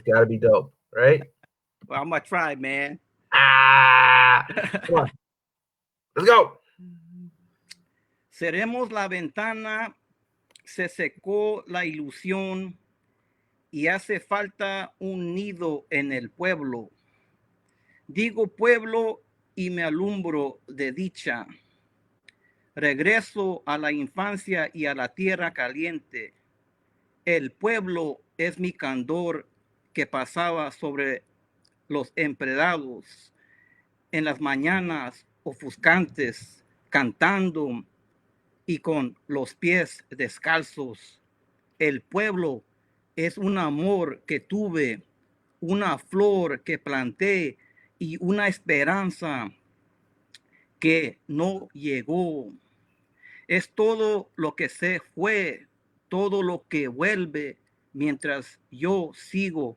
got to be dope, right? Well, I'm gonna try, man. Ah, come on, let's go. Cerremos la ventana, se secó la ilusión y hace falta un nido en el pueblo. Digo pueblo y me alumbro de dicha. Regreso a la infancia y a la tierra caliente. El pueblo es mi candor que pasaba sobre los empedrados en las mañanas ofuscantes, cantando y con los pies descalzos. El pueblo es un amor que tuve, una flor que planté y una esperanza que no llegó. Es todo lo que se fue, todo lo que vuelve mientras yo sigo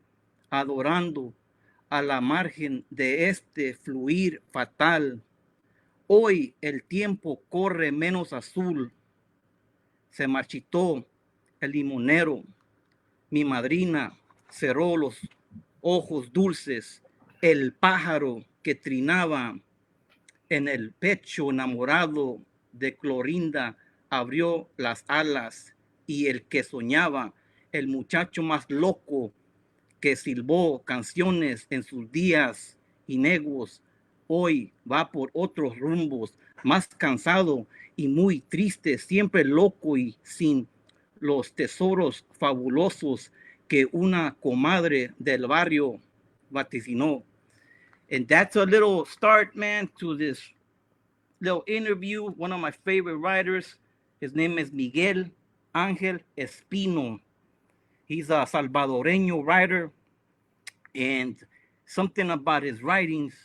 adorando a la margen de este fluir fatal. Hoy el tiempo corre menos azul, se marchitó el limonero, mi madrina cerró los ojos dulces, el pájaro que trinaba en el pecho enamorado de Clorinda abrió las alas y el que soñaba, el muchacho más loco que silbó canciones en sus días ineguos, hoy va por otros rumbos, más cansado y muy triste, siempre loco y sin los tesoros fabulosos que una comadre del barrio vaticinó. And that's a little start, man, to this little interview. One of my favorite writers, his name is Miguel Ángel Espino. He's a Salvadoreño writer, and something about his writings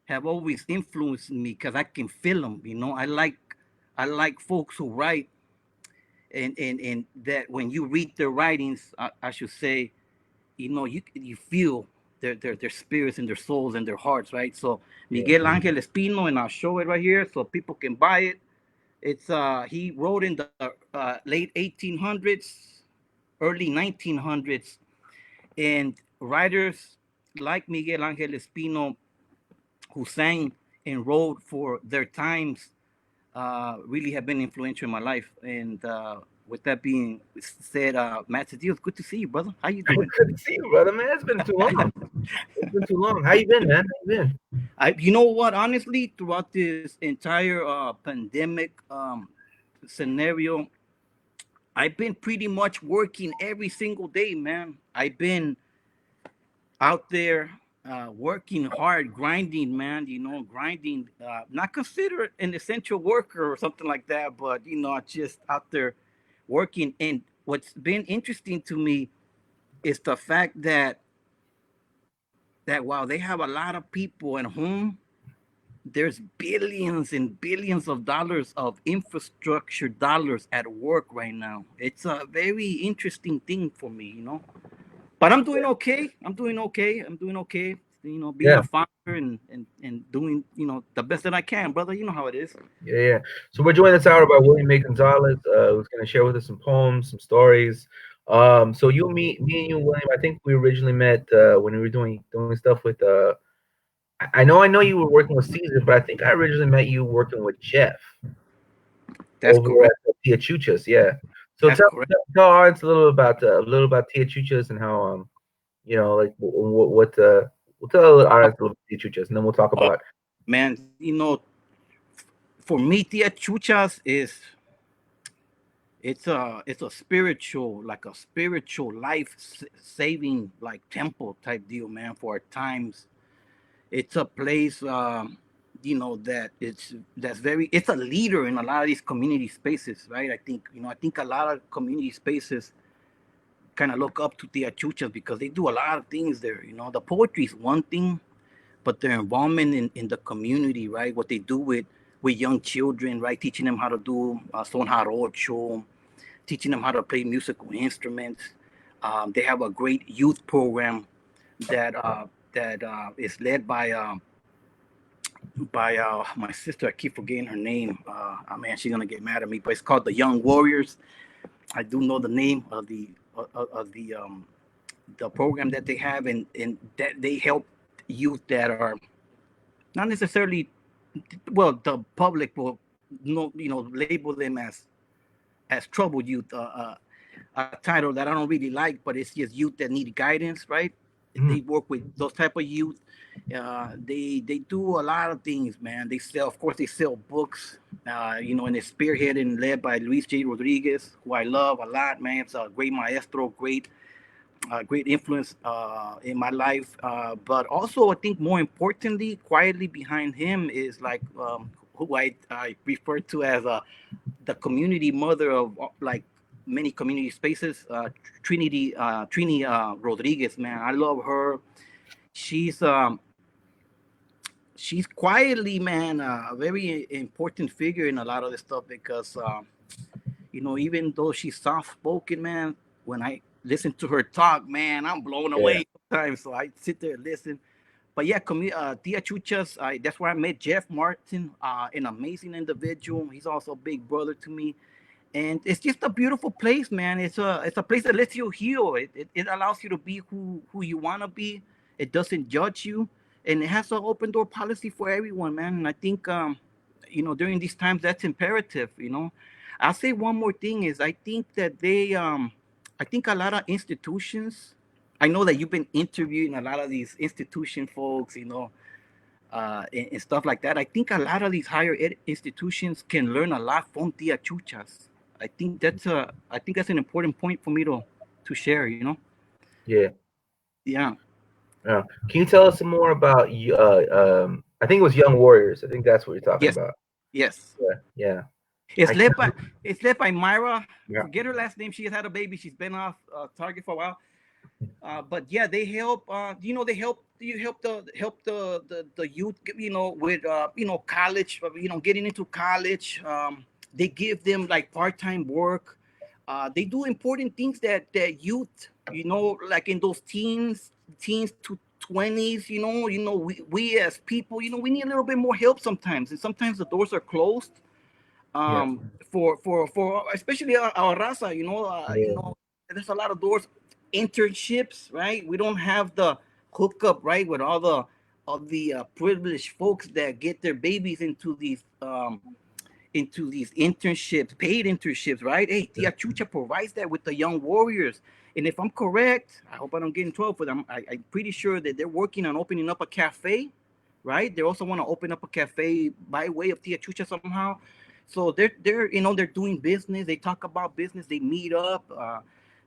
have always influenced me because I can feel them. You know, I like folks who write, and that when you read their writings, I should say, you feel their spirits and their souls and their hearts, right? So Yeah. Miguel Ángel Espino, and I'll show it right here so people can buy it. It's he wrote in the late 1800s, early 1900s, and writers like Miguel Ángel Espino who sang and wrote for their times really have been influential in my life. And with that being said, Matt Cedillo, it's good to see you, brother. How you doing? Good to see you, brother, man. It's been too long. It's been too long. How you been, man? How you been? You know what? Honestly, throughout this entire pandemic scenario, I've been pretty much working every single day, man. I've been out there working hard, grinding, man. Grinding. Not considered an essential worker or something like that, but just out there working. And what's been interesting to me is the fact that while they have a lot of people at home, there's billions and billions of dollars of infrastructure dollars at work right now. It's a very interesting thing for me. But I'm doing okay. I'm doing okay. I'm doing okay. Being Yeah, a father and doing the best that I can, brother. You know how it is. yeah. So we're joined this hour by William A. Gonzalez, who's going to share with us some poems, some stories. So me and you, William. I think we originally met when we were doing stuff with. I know you were working with Caesar, but I think I originally met you working with Jeff That's over correct. at Tia Chuchas. Yeah. So That's tell correct. tell our audience a little about Tia Chuchas and how like what we'll tell our audience a little bit Tia Chuchas, and then we'll talk Oh about. man, for me, Tia Chuchas is it's a spiritual, like a spiritual life saving like temple type deal, man. For our times, it's a place it's a leader in a lot of these community spaces, right? I think a lot of community spaces kind of look up to Tia Chuchas because they do a lot of things there. The poetry is one thing, but their involvement in the community, right? What they do with young children, right? Teaching them how to do son jarocho, teaching them how to play musical instruments. They have a great youth program that is led by my sister. I keep forgetting her name. Man, she's gonna get mad at me, but it's called the Young Warriors. I do know the name of the program that they have, and that they help youth that are not necessarily, well, the public will no, label them as troubled youth, a title that I don't really like, but it's just youth that need guidance, right? They Mhm. work with those type of youth. They do a lot of things, man. They sell, of course, they sell books. And it's spearheaded and led by Luis J. Rodriguez, who I love a lot, man. It's a great maestro, great influence in my life. But also, I think more importantly, quietly behind him is like who I refer to as the community mother of like many community spaces, Trini Rodriguez. Man, I love her. She's um, she's quietly, man, a very important figure in a lot of this stuff because even though she's soft spoken, man, when I listen to her talk, man, I'm blown Yeah, away sometimes. So I sit there and listen. But yeah, Tia Chuchas, that's where I met Jeff Martin, an amazing individual. He's also a big brother to me. And it's just a beautiful place, man. It's a place that lets you heal. It allows you to be who you want to be. It doesn't judge you, and it has an open door policy for everyone, man. And I think during these times that's imperative. I'll say one more thing is I think that I think a lot of institutions. I know that you've been interviewing a lot of these institution folks, and stuff like that. I think a lot of these higher ed institutions can learn a lot from Tia Chuchas. I think that's an important point for me to share. yeah, Yeah. yeah. Can you tell us some more about you? I think it was Young Warriors. I think that's what you're talking Yes. about. Yes. Yeah, yeah. It's I led by it's led by Myra. yeah, Forget her last name. She has had a baby. She's been off Target for a while. But yeah, they help. They help the youth. With college. Getting into college. They give them like part time work. They do important things that youth. Like in those teens to 20s. We as people. We need a little bit more help sometimes, and sometimes the doors are closed yeah, for especially our raza, yeah, there's a lot of doors, internships, right? We don't have the hookup, right, with all the of the privileged folks that get their babies into these internships, paid internships, right? Hey, Tia Chucha provides that with the young warriors. And if I'm correct, I hope I don't get in trouble for them. I'm pretty sure that they're working on opening up a cafe, right? They also want to open up a cafe by way of Tia Chucha somehow. So they're doing business. They talk about business. They meet up.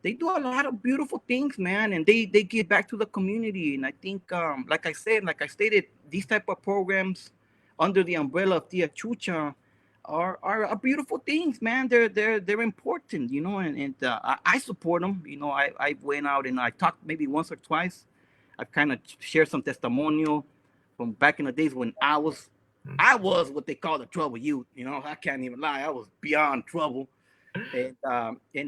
They do a lot of beautiful things, man, and they give back to the community. And I think, like I stated, these type of programs under the umbrella of Tia Chucha are beautiful things, man. They're important, and I support them. I went out and I talked maybe once or twice. I've kind of shared some testimonial from back in the days when I was what they call the trouble youth. I can't even lie. I was beyond trouble, and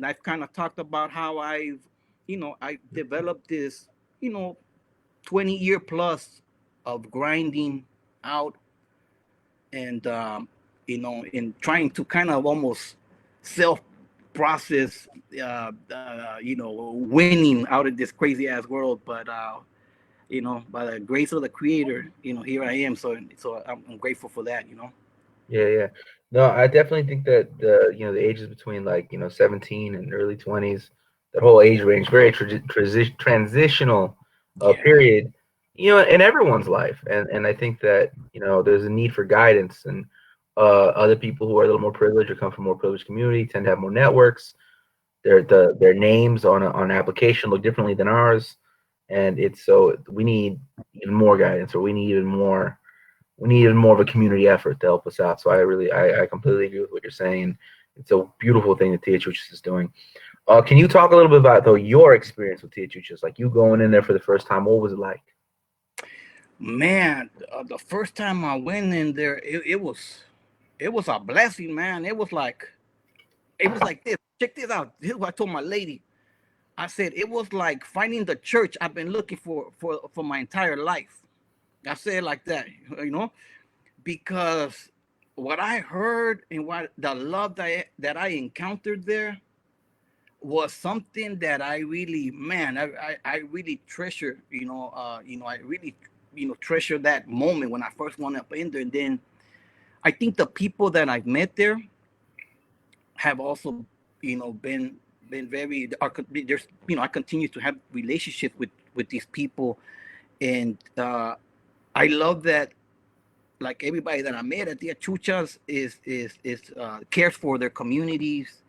I've kind of talked about how I developed this, you know, 20-year plus of grinding out and in trying to kind of almost self process winning out of this crazy ass world, but by the grace of the creator, here I am. So I'm grateful for that. yeah, yeah. No, I definitely think that the ages between like 17 and early 20s, that whole age range, very transitional Yeah. period, in everyone's life, and I think that there's a need for guidance, and other people who are a little more privileged or come from more privileged community tend to have more networks. Their names on an application look differently than ours, and it's so we need even more guidance, or we need even more of a community effort to help us out. So I completely agree with what you're saying. It's a beautiful thing that Tia Chuchas is doing. Can you talk a little bit about though your experience with Tia Chuchas, like you going in there for the first time? What was it like? Man, the first time I went in there, it was a blessing, man. It was like this. Check this out. This is what I told my lady. I said it was like finding the church I've been looking for my entire life. I said it like that, because what I heard and what the love that I encountered there, was something that I really, man, I really treasure. I really, treasure that moment when I first went up in there, and then I think the people that I've met there have also, been very. There's, I continue to have relationships with these people, and I love that. Like everybody that I met at the Chuchas is cares for their communities.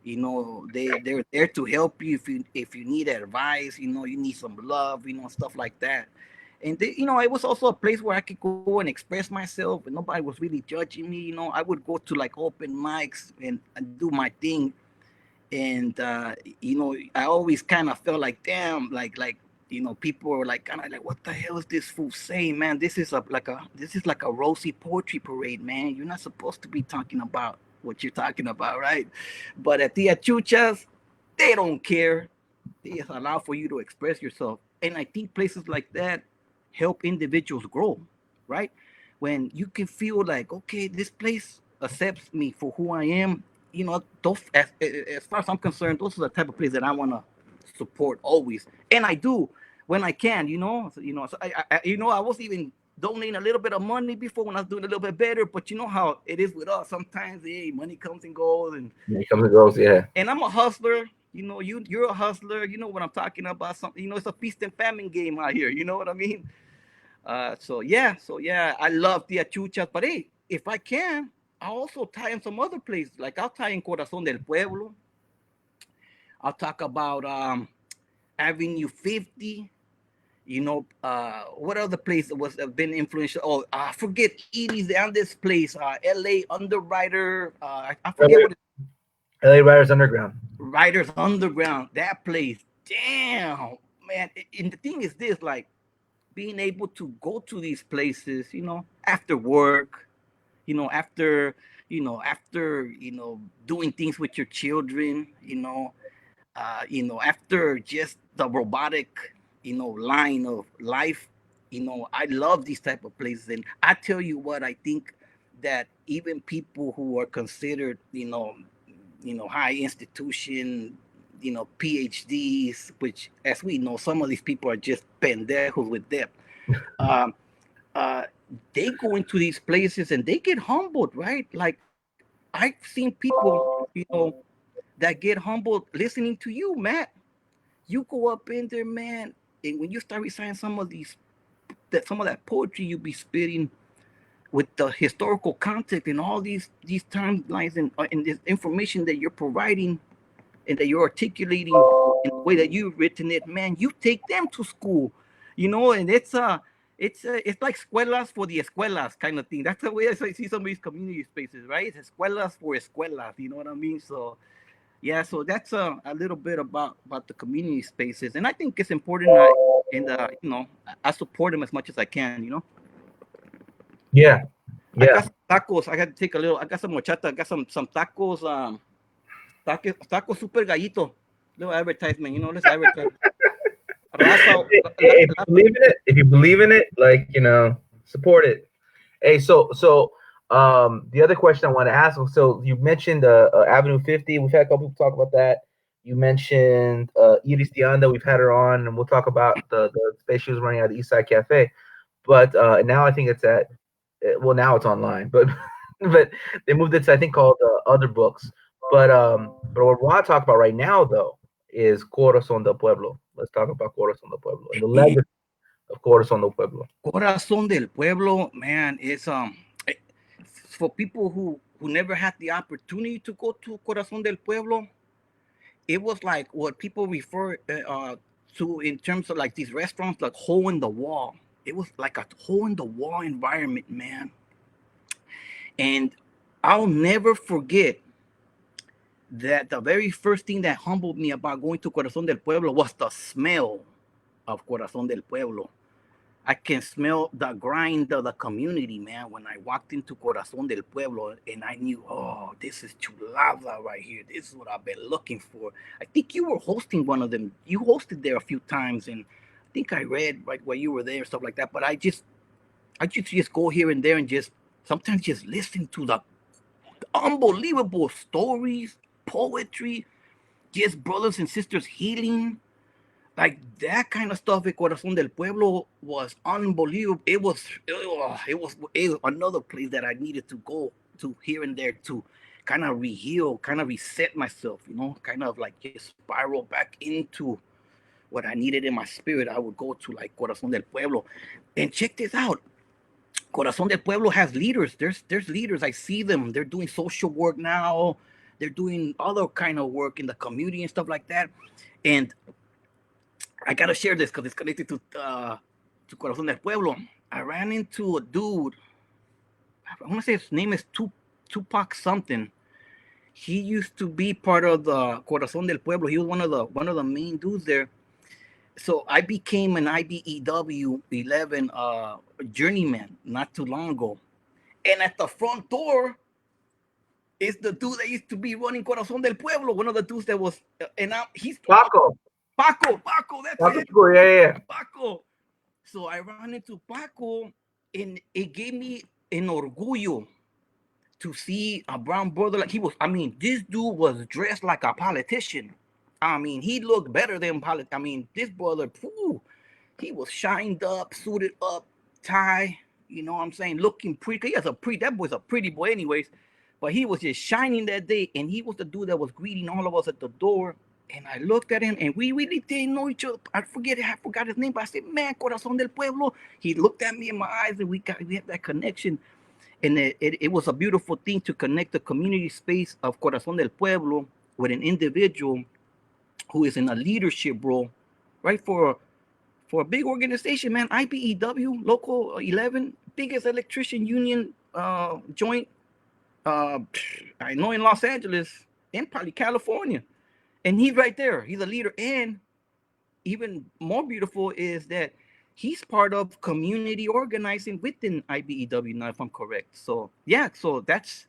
They're there to help you if you need advice. You need some love. Stuff like that. And it was also a place where I could go and express myself, and nobody was really judging me. I would go to like open mics and do my thing, and I always kind of felt like, damn, like people were like kind of like, what the hell is this fool saying, man? This is like a rosy poetry parade, man. You're not supposed to be talking about what you're talking about, right? But at the Chuchas, they don't care. They allow for you to express yourself, and I think places like that help individuals grow, right? When you can feel like, okay, this place accepts me for who I am. Those, as far as I'm concerned, those are the type of places that I want to support always, and I do when I can. So I was even donating a little bit of money before when I was doing a little bit better. But you know how it is with us. Sometimes, hey, money comes and goes, and When it comes and goes, yeah. I'm a hustler. You're a hustler. You know what I'm talking about. Something. It's a feast and famine game out here. You know what I mean? So yeah, I love the achuchas. But hey, if I can, I'll also tie in some other places. Like I'll tie in Corazon del Pueblo. I'll talk about Avenue 50. What other place was been influential? Oh, I forget Edie's and this place, LA Underwriter. I forget LA, what LA Riders Underground. Riders Underground. That place, damn, man. And the thing is this, like being able to go to these places, after work, after doing things with your children, after just the robotic, line of life. I love these type of places, and I tell you what, I think that even people who are considered, high institution, PhDs, which, as we know, some of these people are just pendejos with debt. Um, uh, they go into these places and they get humbled, right? Like I've seen people, that get humbled listening to you, Matt. You go up in there, man, and when you start reciting some of that poetry you be spitting with the historical context and all these timelines and this information that you're providing and that you're articulating in the way that you've written it, man, you take them to school, and it's like escuelas for the escuelas kind of thing. That's the way I see some of these community spaces, right? It's escuelas for escuelas, you know what I mean? So yeah, so that's a little bit about the community spaces, and I think it's important. And I support them as much as I can. Yeah, I yeah. got some tacos. I got to take a little. I got some horchata. I got some tacos. Tacos super gallito. Little advertisement. Let's advertise. Raza, If you believe in it, like support it. Hey, so the other question I want to ask. So you mentioned Avenue 50. We've had a couple people talk about that. You mentioned Iris Dianda. We've had her on, and we'll talk about the space she was running at the East Side Cafe. But now I think it's at well, now it's online, but but they moved it to, I think, called Other Books. But what we want to talk about right now though is Corazon del Pueblo. Let's talk about Corazon del Pueblo and the y legacy of Corazon del Pueblo. Corazón del Pueblo, man, is for people who never had the opportunity to go to Corazón del Pueblo. It was like what people refer to in terms of like these restaurants, like hole in the wall. It was like a hole in the wall environment, man. And I'll never forget that the very first thing that humbled me about going to Corazon del Pueblo was the smell of Corazon del Pueblo. I can smell the grind of the community, man, when I walked into Corazon del Pueblo, and I knew, oh, this is chulada right here. This is what I've been looking for. I think you were hosting one of them. You hosted there a few times, and I think I read right while you were there, stuff like that. But I just go here and there and just sometimes just listen to the unbelievable stories, poetry, just brothers and sisters healing. Like that kind of stuff at Corazon del Pueblo was unbelievable. It was another place that I needed to go to here and there to kind of reheal, kind of reset myself, kind of like just spiral back into what I needed in my spirit. I would go to like Corazon del Pueblo. And check this out. Corazon del Pueblo has leaders. There's leaders. I see them. They're doing social work now. They're doing other kind of work in the community and stuff like that. And I gotta share this because it's connected to Corazon del Pueblo. I ran into a dude. I want to say his name is Tupac something. He used to be part of the Corazon del Pueblo. He was one of the main dudes there. So I became an IBEW 11 journeyman not too long ago. And at the front door is the dude that used to be running Corazon del Pueblo, one of the dudes that was, and now he's Paco. Paco, that's Paco it, Chico, yeah. Paco. So I ran into Paco, and it gave me an orgullo to see a brown brother like he was. I mean, this dude was dressed like a politician. I mean, he looked better than I mean, this brother, he was shined up, suited up, tie. You know what I'm saying? Looking pretty. He has that boy's a pretty boy, anyways. But he was just shining that day, and he was the dude that was greeting all of us at the door. And I looked at him, and we really didn't know each other. I forgot his name, but I said, "Man, Corazon del Pueblo." He looked at me in my eyes, and we had that connection. And it was a beautiful thing to connect the community space of Corazon del Pueblo with an individual who is in a leadership role, right? For a big organization, man. IPEW, Local 11, biggest electrician union joint, uh, I know, in Los Angeles and probably California. And he's right there. He's a leader. And even more beautiful is that he's part of community organizing within IBEW now, if I'm correct. So yeah, so that's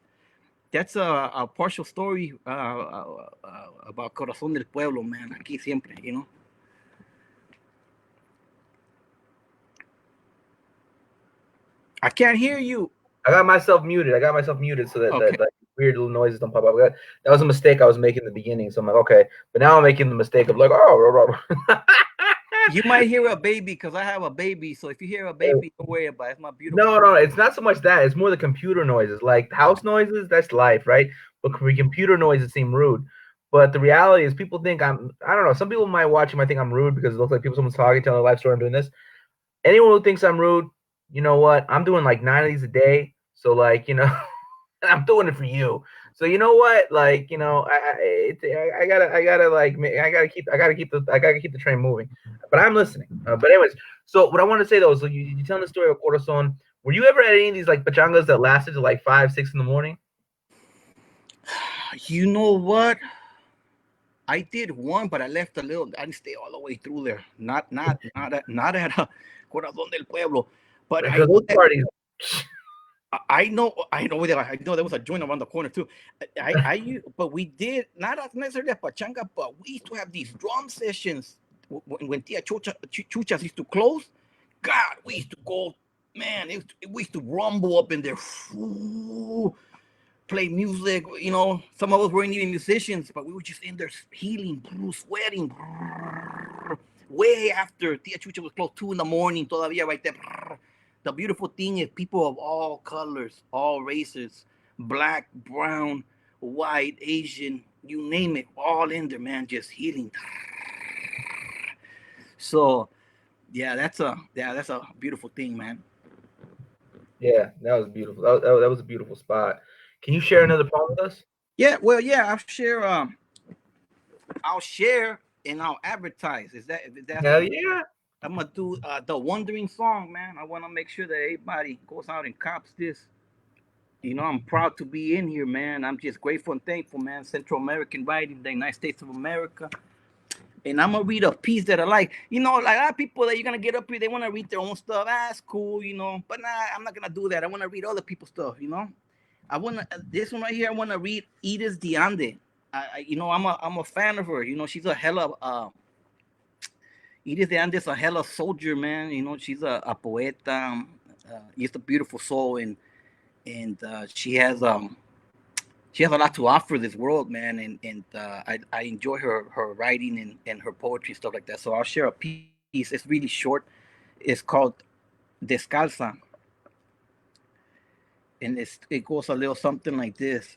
a partial story about Corazón del Pueblo, man. Aquí siempre. I can't hear you. I got myself muted so that Okay. like weird little noises don't pop up. That was a mistake I was making in the beginning. So I'm like, okay, but now I'm making the mistake of like, oh. You might hear a baby because I have a baby. So if you hear a baby, don't worry about it. It's my beautiful. No, it's not so much that. It's more the computer noises. Like house noises, that's life, right? But computer noises seem rude. But the reality is, people think I don't know. Some people might watch and might think I'm rude because it looks like someone's talking, telling a life story. I'm doing this. Anyone who thinks I'm rude, you know what? I'm doing like 9 of these a day. So, like, I'm doing it for you. So you know what? Like, I gotta like, I gotta keep the train moving. But I'm listening. But anyways, so what I want to say though is, so you telling the story of Corazon. Were you ever at any of these like pachangas that lasted to like 5, 6 in the morning? You know what? I did one, but I left a little. I didn't stay all the way through there. Not at Corazon del Pueblo. But I Because know those that parties. I know there was a joint around the corner too. But we did not as necessarily a pachanga, but we used to have these drum sessions when Tia Chuchas used to close. God, we used to go, man. We used to rumble up in there, play music. Some of us weren't even musicians, but we were just in there healing, sweating, way after Tia Chucha was closed, 2 in the morning, todavía right there. The beautiful thing is people of all colors, all races, black, brown, white, Asian, you name it, all in there, man, just healing. So yeah, that's a beautiful thing, man. Yeah, that was beautiful. That was a beautiful spot. Can you share another poem with us? Yeah, well, yeah, I'll share and I'll advertise. If that's Hell okay? yeah. I'm gonna do the Wandering song, man. I want to make sure that everybody goes out and cops this. I'm proud to be in here, man. I'm just grateful and thankful, man. Central American writing, the United States of America. And I'm gonna read a piece that I like. Like a lot of people that you're gonna get up here, they want to read their own stuff. That's cool. But nah, I'm not gonna do that. I want to read other people's stuff. I wanna this one right here. I want to read Edith Diande. I'm a fan of her. She's a hella Edith Diande is a hella soldier, man. She's a poeta. Just a beautiful soul, and she has she has a lot to offer this world, man, and I enjoy her writing and her poetry stuff like that. So I'll share a piece. It's really short. It's called Descalza, and it goes a little something like this.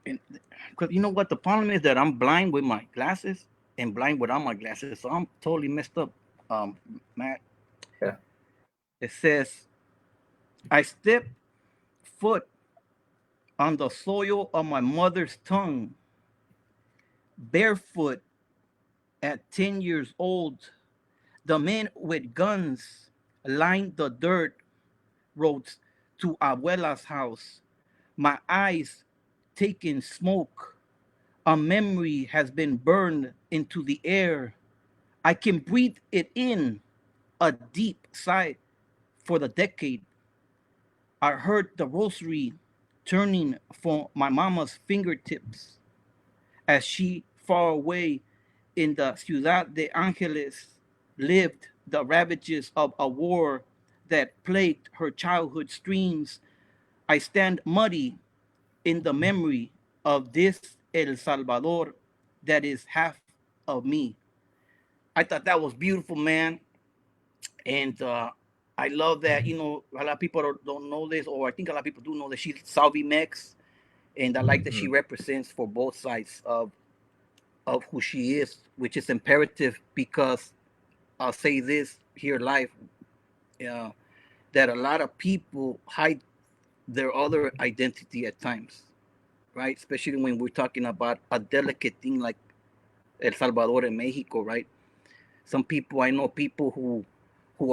And because you know what, the problem is that I'm blind with my glasses and blind without my glasses, so I'm totally messed up. Matt, Yeah. it says, "I step foot on the soil of my mother's tongue, barefoot at 10 years old. The men with guns lined the dirt roads to Abuela's house. My eyes taking smoke. A memory has been burned into the air. I can breathe it in, a deep sigh for the decade. I heard the rosary turning for my mama's fingertips as she far away in the Ciudad de Angeles lived the ravages of a war that plagued her childhood streams. I stand muddy in the memory of this El Salvador that is half of me. I thought that was beautiful, man. And I love that, a lot of people don't know this, or I think a lot of people do know that she's Salvi Mex. And I like that she Mhm. represents for both sides of who she is, which is imperative because I'll say this here live, uh, that a lot of people hide their other identity at times, right? Especially when we're talking about a delicate thing like El Salvador and Mexico, right? Some people, I know people who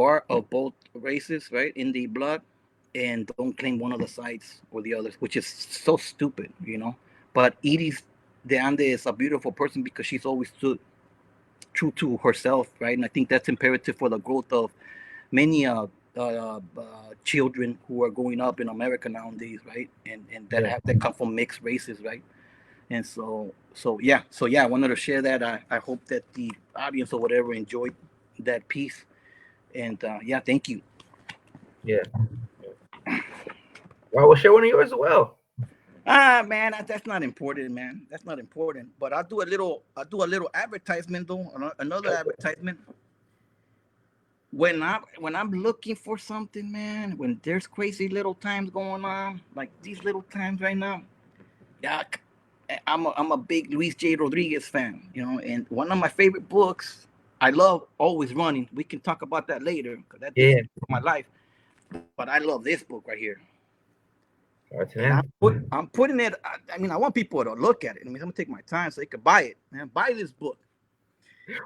are of both races, right, in the blood, and don't claim one of the sides or the others, which is so stupid. But Iris de Ande is a beautiful person because she's always stood true to herself, right? And I think that's imperative for the growth of many children who are growing up in America nowadays, right? And that Yeah. have that come from mixed races, right? And so yeah, I wanted to share that. I hope that the audience or whatever enjoyed that piece. And yeah, thank you. Yeah. Well, we'll share one of yours as well. Man, that's not important, man. That's not important. But I do a little advertisement though. Another Okay. advertisement. When I'm looking for something, man, when there's crazy little times going on, like these little times right now, yeah, I'm a big Luis J. Rodriguez fan, and one of my favorite books. I love Always Running. We can talk about that later because that this is Yeah. my life. But I love this book right here, All right, and I'm man. put I'm putting it. I mean, I want people to look at it. I mean, I'm gonna take my time so they can buy it. Man, buy this book.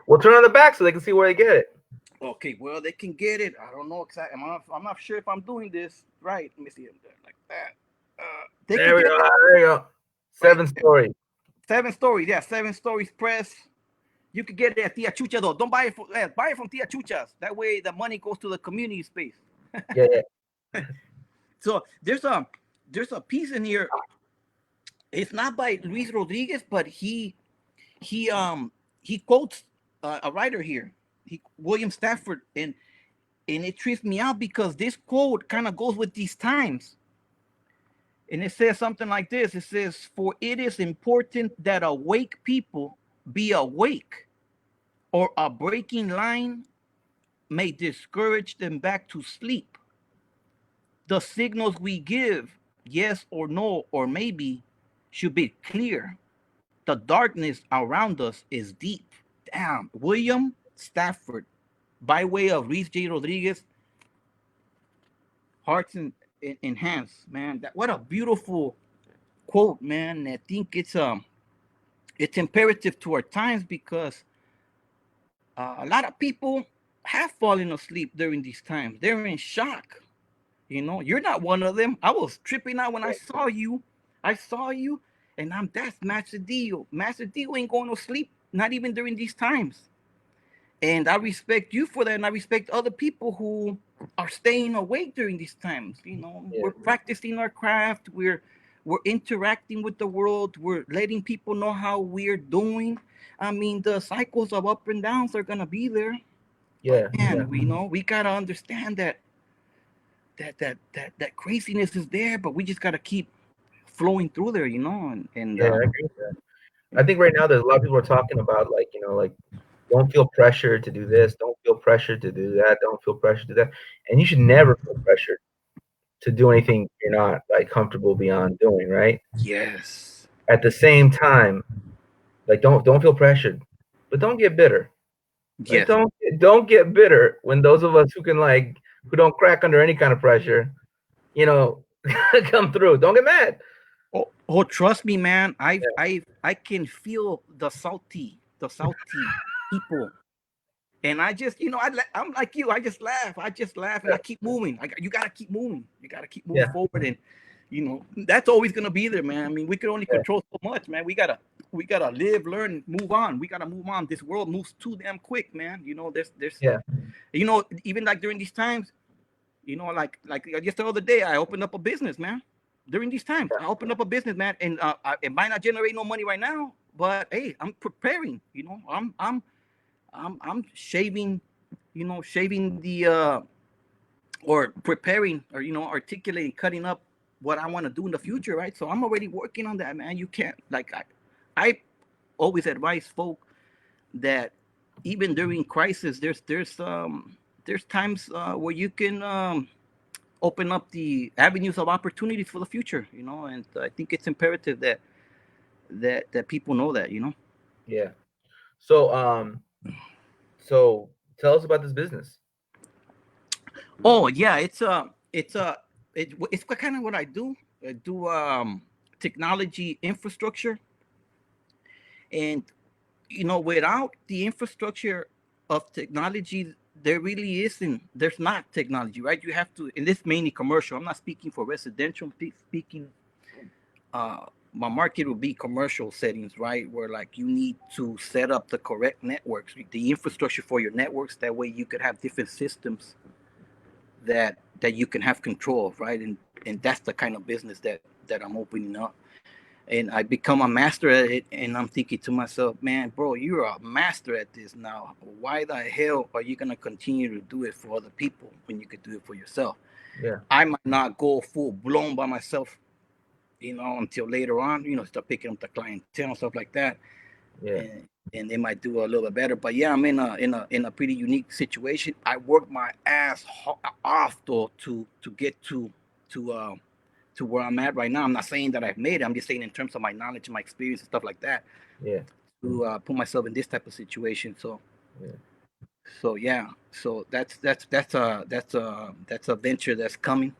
We'll turn on the back so they can see where they get it. Okay, well they can get it. I don't know exactly. I'm not sure if I'm doing this right. Let me see it like that. They can There we get go. it There you go. right Seven there. stories. 7 stories. Yeah, 7 stories press. You could get it at Tia Chucha though. Don't buy it from Tia Chuchas. That way the money goes to the community space. Yeah, yeah. So there's a piece in here. It's not by Luis Rodriguez, but he he quotes a writer here, William Stafford, and it trips me out because this quote kind of goes with these times, and it says something like this. It says, "For it is important that awake people be awake, or a breaking line may discourage them back to sleep. The signals we give, yes or no, or maybe, should be clear. The darkness around us is deep." Damn. William Stafford, by way of Reese J. Rodriguez, Hearts in Hands, man. What a beautiful quote, man. I think it's imperative to our times because a lot of people have fallen asleep during these times. They're in shock. You're not one of them. I was tripping out when I saw you. I saw you, and that's Master Dio. Master Dio ain't going to sleep, not even during these times. And I respect you for that, and I respect other people who are staying awake during these times. We're Yeah. practicing our craft. We're interacting with the world. We're letting people know how we're doing. I mean, the cycles of up and downs are gonna be there, but Yeah. Yeah. man, we gotta understand that craziness is there, but we just gotta keep flowing through there, and Yeah, I agree with that. I think right now there's a lot of people are talking about like, like don't feel pressure to do this, don't feel pressure to do that, don't feel pressure to do that. And you should never feel pressure to do anything you're not like comfortable beyond doing, right? yes, At the same time, like don't feel pressured, but don't get bitter. Like yes. don't get bitter when those of us who can like who don't crack under any kind of pressure, you know, come through. Don't get mad. Oh, trust me, man. Yeah, I can feel the salty people, and I just, I'm like you. I just laugh, and I keep moving. You gotta keep moving. You gotta keep moving yeah, forward, and that's always gonna be there, man. I mean, we can only yeah, control so much, man. We gotta live, learn, move on. We gotta move on. This world moves too damn quick, man. yeah, Even like during these times, like just the other day, I opened up a business, man. During these times, yeah, I opened up a business, man, and it might not generate no money right now, but hey, I'm preparing. I'm shaving, shaving the or preparing, or articulating, cutting up what I want to do in the future, right? So I'm already working on that, man. You can't like I always advise folk that even during crisis, there's times where you can open up the avenues of opportunities for the future, and I think it's imperative that people know that. yeah. So so tell us about this business. Oh yeah, it's kind of what I do. I do technology infrastructure, and without the infrastructure of technology, there really isn't. There's not technology, right? You have to, and this mainly commercial. I'm not speaking for residential. I'm speaking. My market would be commercial settings, right? Where like you need to set up the correct networks, the infrastructure for your networks. That way, you could have different systems that you can have control of, right? And that's the kind of business that I'm opening up. And I become a master at it, and I'm thinking to myself, man, bro, you're a master at this now. Why the hell are you gonna continue to do it for other people when you could do it for yourself? Yeah, I might not go full blown by myself, until later on, start picking up the clientele and stuff like that, yeah, and they might do a little bit better. But yeah, I'm in a pretty unique situation. I worked my ass off though to get to where I'm at right now. I'm not saying that I've made it. I'm just saying in terms of my knowledge and my experience and stuff like that, yeah, to put myself in this type of situation. So yeah, yeah. So that's a venture that's coming.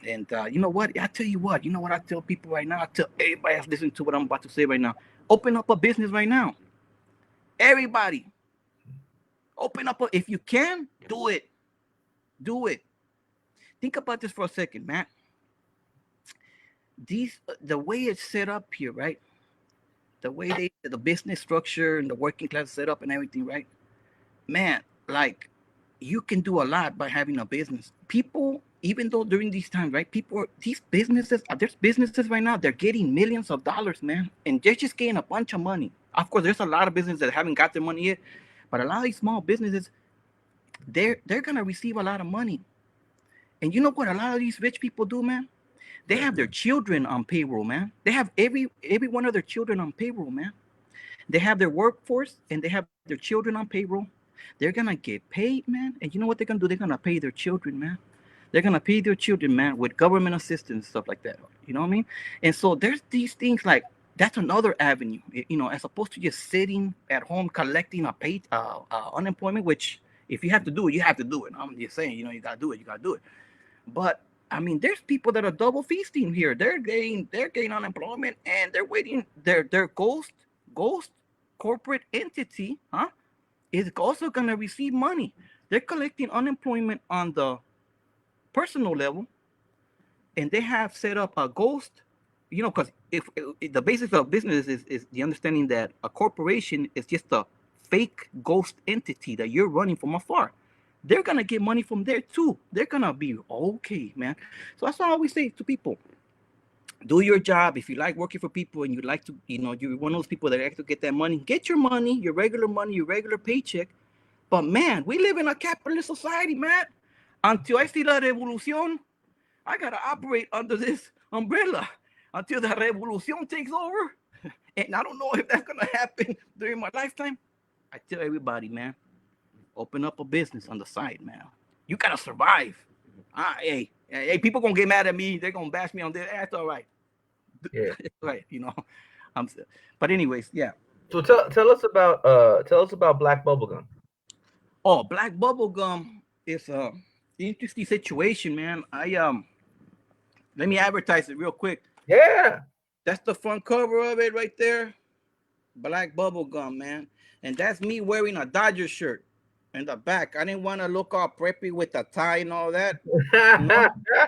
And you know what? I tell you what. You know what I tell people right now? I tell everybody that's listening to what I'm about to say right now. Open up a business right now. Everybody, open up. If you can, do it. Do it. Think about this for a second, Matt. The way it's set up here, right? The way the business structure and the working class set up and everything, right? Man, like you can do a lot by having a business. People, even though during these times, right? These businesses, there's businesses right now. They're getting millions of dollars, man, and they're just getting a bunch of money. Of course, there's a lot of businesses that haven't got their money yet, but a lot of these small businesses, they're gonna receive a lot of money. And you know what? A lot of these rich people do, man. They have their children on payroll, man. They have every one of their children on payroll, man. They have their workforce and they have their children on payroll. They're gonna get paid, man. And you know what they're gonna do? They're gonna pay their children, man. They're gonna pay their children, man, with government assistance, stuff like that. You know what I mean? And so there's these things like that's another avenue, as opposed to just sitting at home collecting a paid unemployment. Which if you have to do it, you have to do it. I'm just saying, you gotta do it. You gotta do it. But I mean, there's people that are double feasting here. They're getting unemployment and they're waiting. Their ghost corporate entity, huh, is also gonna receive money. They're collecting unemployment on the personal level, and they have set up a ghost. Because if the basis of business is the understanding that a corporation is just a fake ghost entity that you're running from afar, they're gonna get money from there too. They're gonna be okay, man. So that's what I always say to people: do your job. If you like working for people and you like to, you're one of those people that like to get that money. Get your money, your regular paycheck. But man, we live in a capitalist society, man. Until I see la revolution, I gotta operate under this umbrella. until the revolution takes over. And I don't know if that's gonna happen during my lifetime. I tell everybody, man, open up a business on the side, man. You gotta survive. Hey, people gonna get mad at me. They're gonna bash me on this. That's all right. Yeah. Right, I'm. But anyways, yeah. So tell us about Black Bubblegum. Oh, black bubble gum is a interesting situation, man. Let me advertise it real quick. Yeah. That's the front cover of it right there. Black bubble gum, man. And that's me wearing a Dodger shirt in the back. I didn't want to look all preppy with a tie and all that. No, Yeah,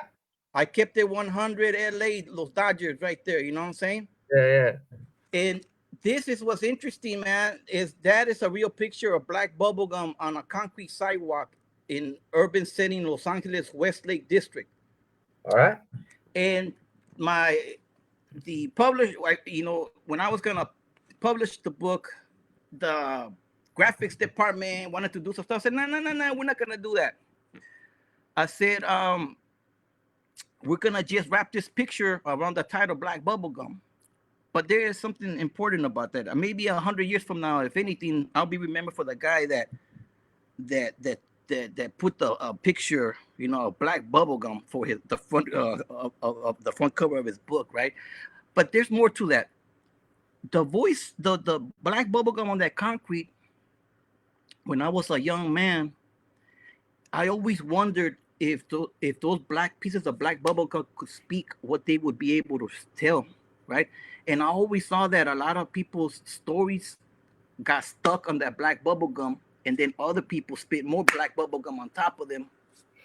I kept it 100 LA, Los Dodgers right there. You know what I'm saying? yeah. And this is what's interesting, man, is that is a real picture of black bubblegum on a concrete sidewalk in urban setting, Los Angeles, Westlake District. All right. And my the publish, when I was gonna publish the book, the graphics department wanted to do some stuff. I said, no, no, no, no, we're not gonna do that. I said, we're gonna just wrap this picture around the title Black Bubblegum. But there is something important about that. Maybe 100 years from now, if anything, I'll be remembered for the guy that that that put the picture, black bubblegum for his the front of the front cover of his book, right? But there's more to that. The voice, the black bubblegum on that concrete. When I was a young man, I always wondered if those black pieces of black bubblegum could speak, what they would be able to tell, right? And I always saw that a lot of people's stories got stuck on that black bubblegum, and then other people spit more black bubblegum on top of them,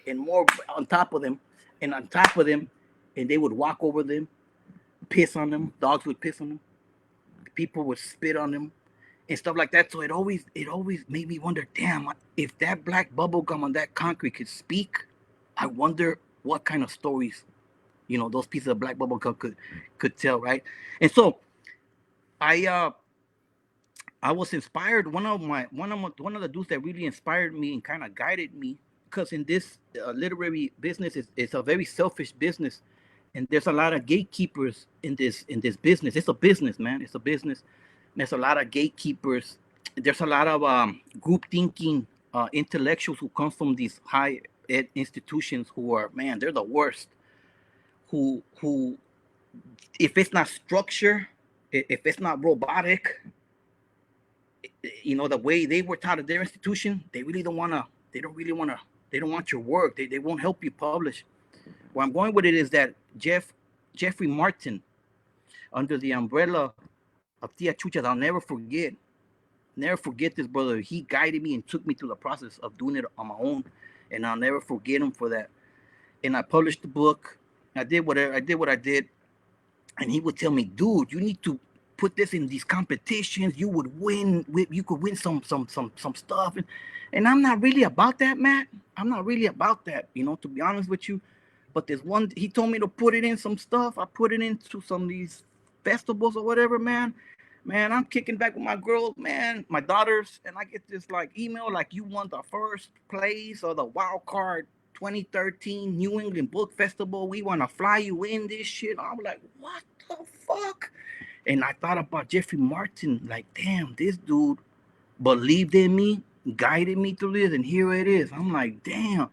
and more on top of them, and on top of them, and they would walk over them, piss on them. Dogs would piss on them. People would spit on them, and stuff like that. So it always made me wonder, damn, if that black bubblegum on that concrete could speak, I wonder what kind of stories, those pieces of black bubblegum could tell, right? And so I I was inspired. One of the dudes that really inspired me and kind of guided me, because in this literary business, it's a very selfish business, and there's a lot of gatekeepers in this business. It's a business, man. It's a business. There's a lot of gatekeepers. There's a lot of group thinking intellectuals who come from these high ed institutions who are, man, they're the worst. Who if it's not structure, if it's not robotic, the way they were taught at their institution, they really don't want to. They don't really want to. They don't want your work. They won't help you publish. Where I'm going with it is that Jeffrey Martin, under the umbrella of Tia Chuchas, I'll never forget this brother. He guided me and took me through the process of doing it on my own, and I'll never forget him for that. And I published the book. I did what I did, and he would tell me, dude, you need to put this in these competitions. You would win. You could win some stuff, and I'm not really about that, Matt. I'm not really about that, to be honest with you. But there's one. He told me to put it in some stuff. I put it into some of these festivals or whatever, man. Man, I'm kicking back with my girls, man, my daughters, and I get this like email like, you won the first place or the wild card 2013 New England Book Festival. We want to fly you in this shit. I'm like, what the fuck? And I thought about Jeffrey Martin, like, damn, this dude believed in me, guided me through this, and here it is. I'm like, damn.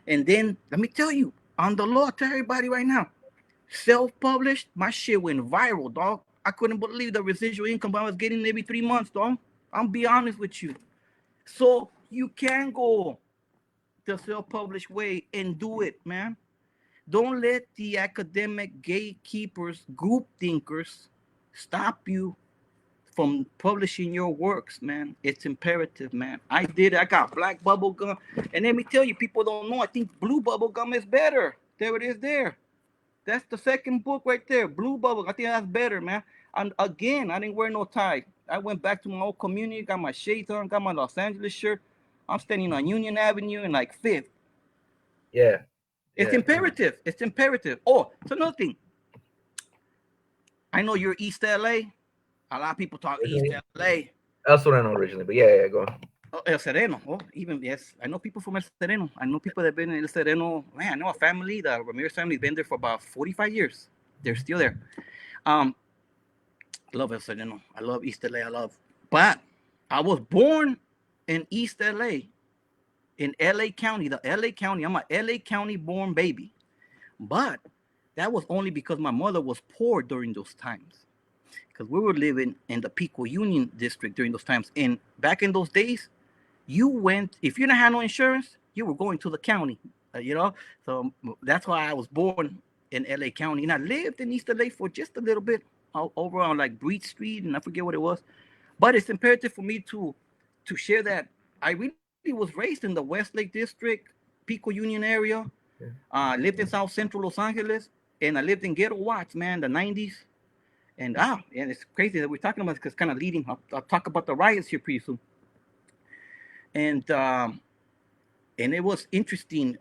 And then let me tell you, on the law, tell everybody right now, self-published, my shit went viral, dog. I couldn't believe the residual income I was getting every 3 months, dog. I'll be honest with you. So you can go the self-published way and do it, man. Don't let the academic gatekeepers, group thinkers, stop you from publishing your works, man. It's imperative, man. I did it. I got black bubble gum. And let me tell you, people don't know. I think blue bubble gum is better. There it is there. That's the second book right there. Blue bubble. I think that's better, man. And again, I didn't wear no tie. I went back to my old community, got my shades on, got my Los Angeles shirt. I'm standing on Union Avenue and like Fifth. Yeah. It's imperative. It's imperative. Oh, it's another thing. I know you're East LA. A lot of people talk East LA. That's what I know originally, but yeah, go on. Oh, El Sereno. Oh, even, yes. I know people from El Sereno. I know people that have been in El Sereno. Man, I know a family. The Ramirez family's been there for about 45 years. They're still there. Um, love El Sereno. I love East LA. I love, but I was born in East LA, in LA County, the LA County. I'm a LA County born baby, but that was only because my mother was poor during those times. Because we were living in the Pico Union district during those times, and back in those days, you went if you didn't have no insurance, you were going to the county, you know. So that's why I was born in LA County, and I lived in East LA for just a little bit, over on like Breed Street, and I forget what it was. But it's imperative for me to share that I really was raised in the Westlake district, Pico Union area. Yeah. Lived in South Central Los Angeles, and I lived in Ghetto Watts, man, the 90s. And it's crazy that we're talking about, because kind of leading. I'll talk about the riots here pretty soon. And um, and it was interesting,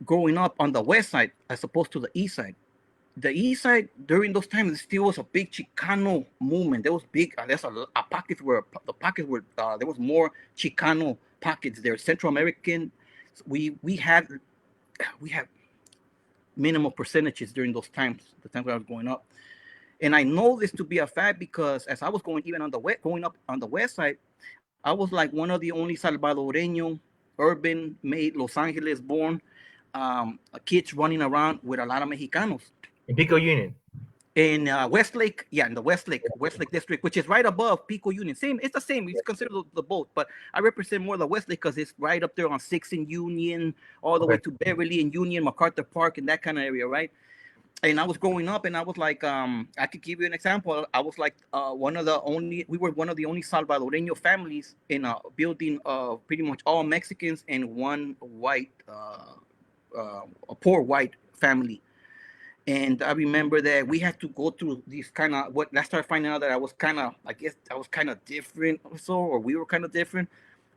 growing up on the west side as opposed to the east side. The east side during those times, there still was a big Chicano movement. There was big. There's a pockets where the pockets were, there was more Chicano pockets there. Central American. We had minimal percentages during those times. The times when I was growing up, and I know this to be a fact because as I was going even on the west, going up on the west side, I was like one of the only Salvadoreño, urban made, Los Angeles born, kids running around with a lot of Mexicanos. In Pico Union. In Westlake, yeah, in the Westlake district, which is right above Pico Union. Same, it's the same. It's considered the both, but I represent more the Westlake because it's right up there on Sixth and Union, all the way Okay. to Beverly and Union, MacArthur Park, and that kind of area, right? And I was growing up, and I was like, I could give you an example. I was like, we were one of the only Salvadoreño families in a building of pretty much all Mexicans and one white, a poor white family. And I remember that we had to go through these kind of what. I started finding out that I was kind of, I guess, I was kind of different, also, or we were kind of different,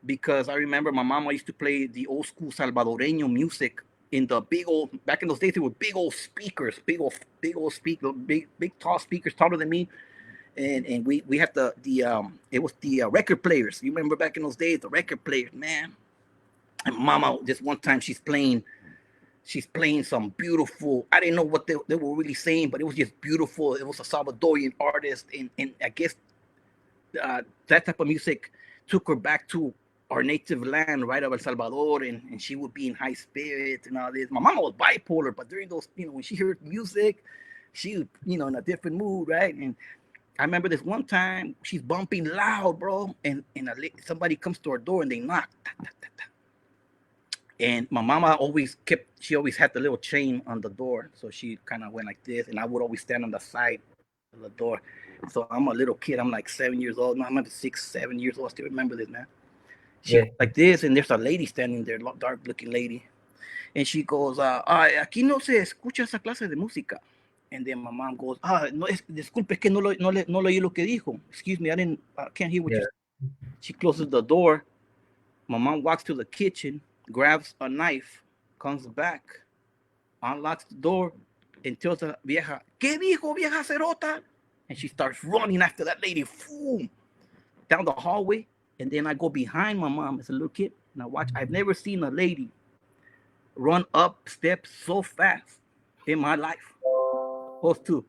because I remember my mama used to play the old school Salvadoreño music in the big old, back in those days. There were big old speakers, big old speakers, big tall speakers, taller than me, and we had the it was the record players. You remember back in those days, the record players, man. And mama, just one time she's playing some beautiful. I didn't know what they were really saying, but it was just beautiful. It was a Salvadorian artist, and I guess that type of music took her back to our native land, right, of El Salvador, and she would be in high spirits and all this. My mama was bipolar, but during those, when she heard music, she was, in a different mood, right? And I remember this one time she's bumping loud, bro, and somebody comes to our door and they knock. Ta, ta, ta, ta. And my mama she always had the little chain on the door. So she kind of went like this, and I would always stand on the side of the door. So I'm a little kid. I'm like 7 years old. No, I'm like 6, 7 years old. I still remember this, man. She Yeah. goes like this, and there's a lady standing there, dark looking lady. And she goes, "Ay, aquí no se escucha esa clase de música." And then my mom goes, no, disculpe, es que no leí lo que dijo. Excuse me, I can't hear what you Yeah. said. She closes the door. My mom walks to the kitchen, grabs a knife, comes back, unlocks the door, and tells the vieja, ¿Qué dijo, vieja cerota? And she starts running after that lady, boom, down the hallway. And then I go behind my mom as a little kid, and I watch. I've never seen a lady run up steps so fast in my life. Supposed to,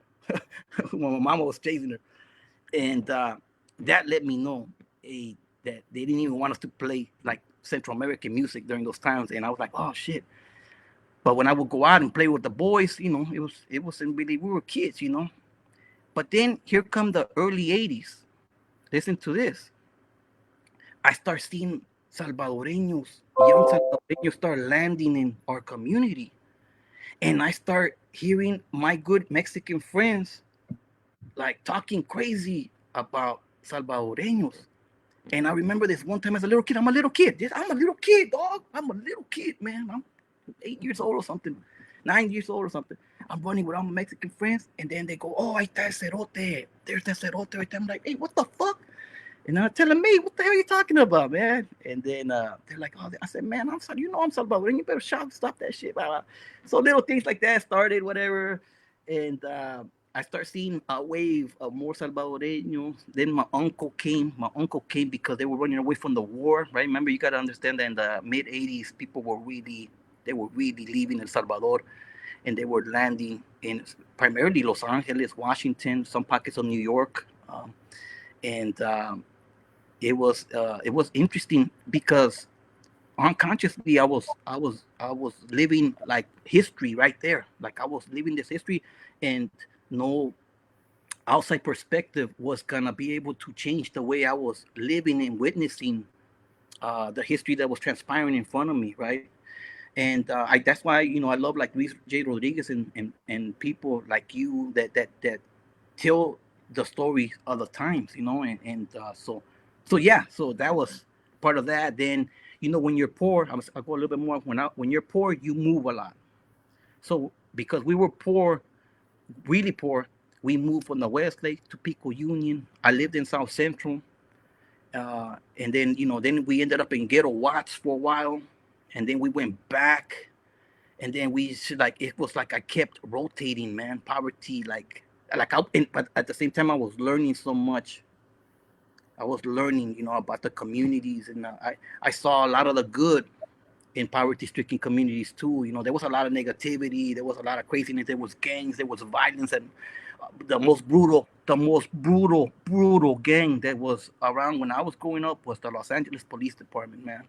when my mama was chasing her. And that let me know that they didn't even want us to play like Central American music during those times. And I was like, oh shit. But when I would go out and play with the boys, it wasn't really, we were kids. But then here come the early 80s. Listen to this. I start seeing young Salvadoreños start landing in our community. And I start hearing my good Mexican friends like talking crazy about Salvadoreños. And I remember this one time as a little kid. I'm a little kid. I'm a little kid, dog. I'm a little kid, man. I'm 8 years old or something, 9 years old or something. I'm running with all my Mexican friends, and then they go, "Oh, ahí está el cerote. There's that cerote right there." I'm like, "Hey, what the fuck?" And they're telling me, "What the hell are you talking about, man?" And then they're like, "Oh," I said, "Man, I'm sorry. I'm Salvadorian. You better stop that shit." Blah, blah. So little things like that started, whatever. And I start seeing a wave of more Salvadoreños. Then my uncle came. My uncle came because they were running away from the war, right? Remember, you got to understand that in the mid 80s, they were really leaving El Salvador. and they were landing in primarily Los Angeles, Washington, some pockets of New York, and it was interesting because unconsciously I was living like history right there, like I was living this history, and no outside perspective was gonna be able to change the way I was living and witnessing the history that was transpiring in front of me, right? And that's why I love like Luis J. Rodriguez and people like you that tell the story of the times, and so yeah, so that was part of that. Then when you're poor, I'll go a little bit more. When you're poor, you move a lot. So because we were poor, really poor, we moved from the West Lake to Pico Union. I lived in South Central, and then we ended up in Ghetto Watts for a while, and then we went back, and then like it was like I kept rotating, man. Poverty, but at the same time I was learning so much. I was learning, about the communities, and I saw a lot of the good in poverty-stricken communities too. There was a lot of negativity, there was a lot of craziness, there was gangs, there was violence, and the most brutal gang that was around when I was growing up was the Los Angeles Police Department, man.